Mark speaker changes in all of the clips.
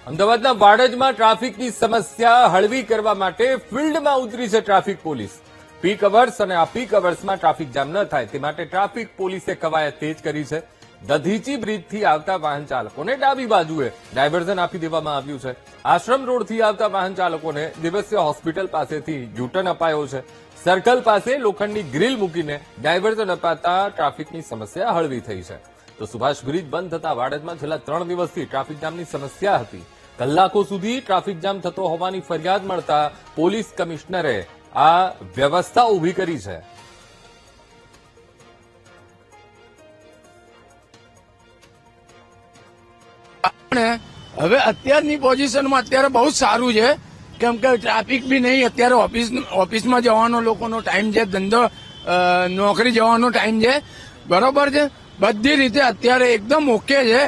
Speaker 1: અમદાવાદના વાડજમાં ટ્રાફિકની સમસ્યા હળવી કરવા માટે ફિલ્ડમાં ઉતરી છે ટ્રાફિક પોલીસ। પીક અવર્સ અને અપીક અવર્સમાં ટ્રાફિક જામ ન થાય તે માટે ટ્રાફિક પોલીસે કવાયત તેજ કરી છે। દધીચી બ્રિજથી આવતા વાહન ચાલકોને ડાબી બાજુએ ડાયવર્ઝન આપી દેવામાં આવ્યું છે। આશ્રમ રોડથી આવતા વાહન ચાલકોને દિવસીય હોસ્પિટલ પાસેથી યુટર્ન અપાયો છે। સર્કલ પાસે લોખંડની ગ્રીલ મૂકીને ડાયવર્ઝન અપાતા ટ્રાફિકની સમસ્યા હળવી થઈ છે। તો સુભાષ બ્રિજ બંધ થતા વાડજમાં છેલ્લા 3 દિવસથી ટ્રાફિક જામની સમસ્યા હતી। કલાકો સુધી ટ્રાફિક જામ થતો હોવાની ફરિયાદ મળતા પોલીસ કમિશનરે આ વ્યવસ્થા ઊભી કરી છે।
Speaker 2: હવે અત્યારની પોઝિશનમાં અત્યારે બહુ સારું છે, કેમ કે ટ્રાફિક બી નહીં। અત્યારે ઓફિસમાં જવાનો લોકોનો ટાઈમ છે, ધંધો નોકરી જવાનો ટાઈમ છે, બરોબર છે। બધી રીતે અત્યારે એકદમ ઓકે છે।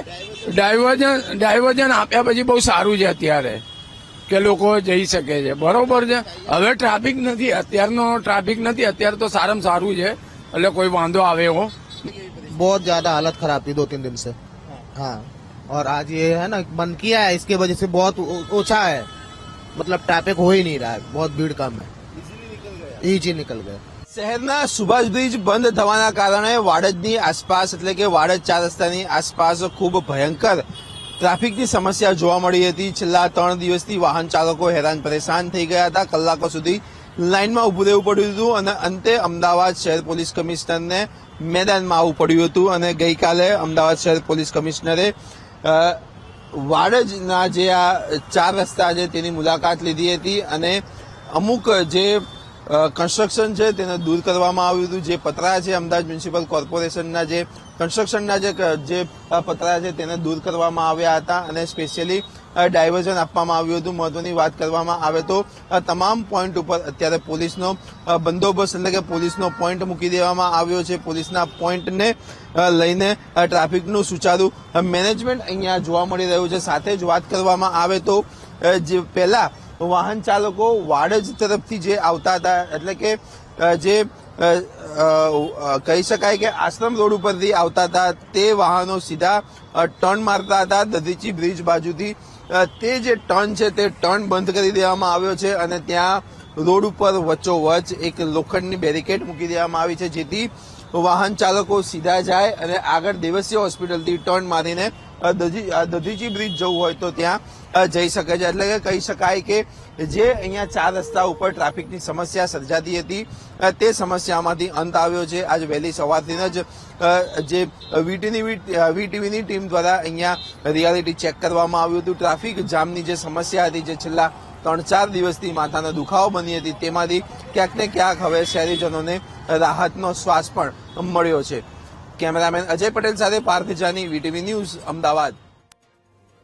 Speaker 2: ડાયવર્ઝન આપ્યા પછી બહુ સારું છે અત્યારે કે લોકો જઈ શકે છે, બરોબર છે। હવે ટ્રાફિક નથી, અત્યારનો ટ્રાફિક નથી, અત્યારે તો સારામાં સારું છે, એટલે કોઈ વાંધો આવે એવો।
Speaker 3: बहुत ज्यादा हालत खराब थी 2-3 दिन से। हाँ, और आज ये है ना बंद किया है, इसके वजह से बहुत ओछा है, मतलब ट्रैफिक हो ही नहीं रहा है, बहुत भीड़ कम है, इजी निकल गए।
Speaker 4: શહેરના સુભાષ બ્રિજ બંધ થવાના કારણે વાડજની આસપાસ એટલે કે વાડજ 4 રસ્તાની આસપાસ ખૂબ ભયંકર ટ્રાફિકની સમસ્યા જોવા મળી હતી। છેલ્લા 3 દિવસથી વાહન ચાલકો હેરાન પરેશાન થઈ ગયા હતા। કલાકો સુધી લાઇનમાં ઉભું રહેવું પડ્યું હતું અને અંતે અમદાવાદ શહેર પોલીસ કમિશનરને મેદાનમાં આવવું પડ્યું હતું અને ગઈકાલે અમદાવાદ શહેર પોલીસ કમિશનરે વાડજના જે આ 4 રસ્તા છે તેની મુલાકાત લીધી હતી અને અમુક જે કન્સ્ટ્રક્શન છે તેને દૂર કરવામાં આવ્યું હતું। જે પતરા છે અમદાવાદ મ્યુનિસિપલ કોર્પોરેશનના જે કન્સ્ટ્રક્શનના જે પતરા છે તેને દૂર કરવામાં આવ્યા હતા અને સ્પેશિયલી ડાયવર્ઝન આપવામાં આવ્યું હતું। મહત્વની વાત કરવામાં આવે તો તમામ પોઈન્ટ ઉપર અત્યારે પોલીસનો બંદોબસ્ત એટલે કે પોલીસનો પોઈન્ટ મૂકી દેવામાં આવ્યો છે। પોલીસના પોઈન્ટને લઈને ટ્રાફિકનું સુચારુ મેનેજમેન્ટ અહીંયા જોવા મળી રહ્યું છે। સાથે જ વાત કરવામાં આવે તો જે પહેલા વાહન ચાલકો વાડજ તરફથી જે આવતા હતા એટલે કે જે કહી શકાય કે આશ્રમ રોડ ઉપરથી આવતા હતા તે વાહનો સીધા ટર્ન મારતા હતા દધીચી બ્રિજ બાજુથી। તે જે ટર્ન છે તે ટર્ન બંધ કરી દેવામાં આવ્યો છે અને ત્યાં રોડ ઉપર વચ્ચોવચ્ચ એક લોખંડની બેરિકેડ મૂકી દેવામાં આવી છે, જેથી વાહન ચાલકો સીધા જાય અને આગળ દેવસીય હોસ્પિટલથી ટર્ન મારીને દધીચી બ્રિજ જવું હોય તો ત્યાં જઈ શકે છે। એટલે કે કહી શકાય કે જે અહીંયા 4 રસ્તા ઉપર ટ્રાફિકની સમસ્યા સર્જાતી હતી તે સમસ્યામાંથી અંત આવ્યો છે। આજ વહેલી સવારથી જ જે વીટીવીની ટીમ દ્વારા અહીંયા રિયાલિટી ચેક કરવામાં આવ્યું હતું। ટ્રાફિક જામની જે સમસ્યા હતી જે છેલ્લા 3-4 દિવસથી માથાનો દુખાવો બની હતી તેમાંથી ક્યાંક ને ક્યાંક હવે શહેરીજનોને રાહતનો શ્વાસ પણ મળ્યો છે। કેમેરામેન અજય પટેલ સાથે પાર્થ જાની, વીટીવી ન્યૂઝ, અમદાવાદ।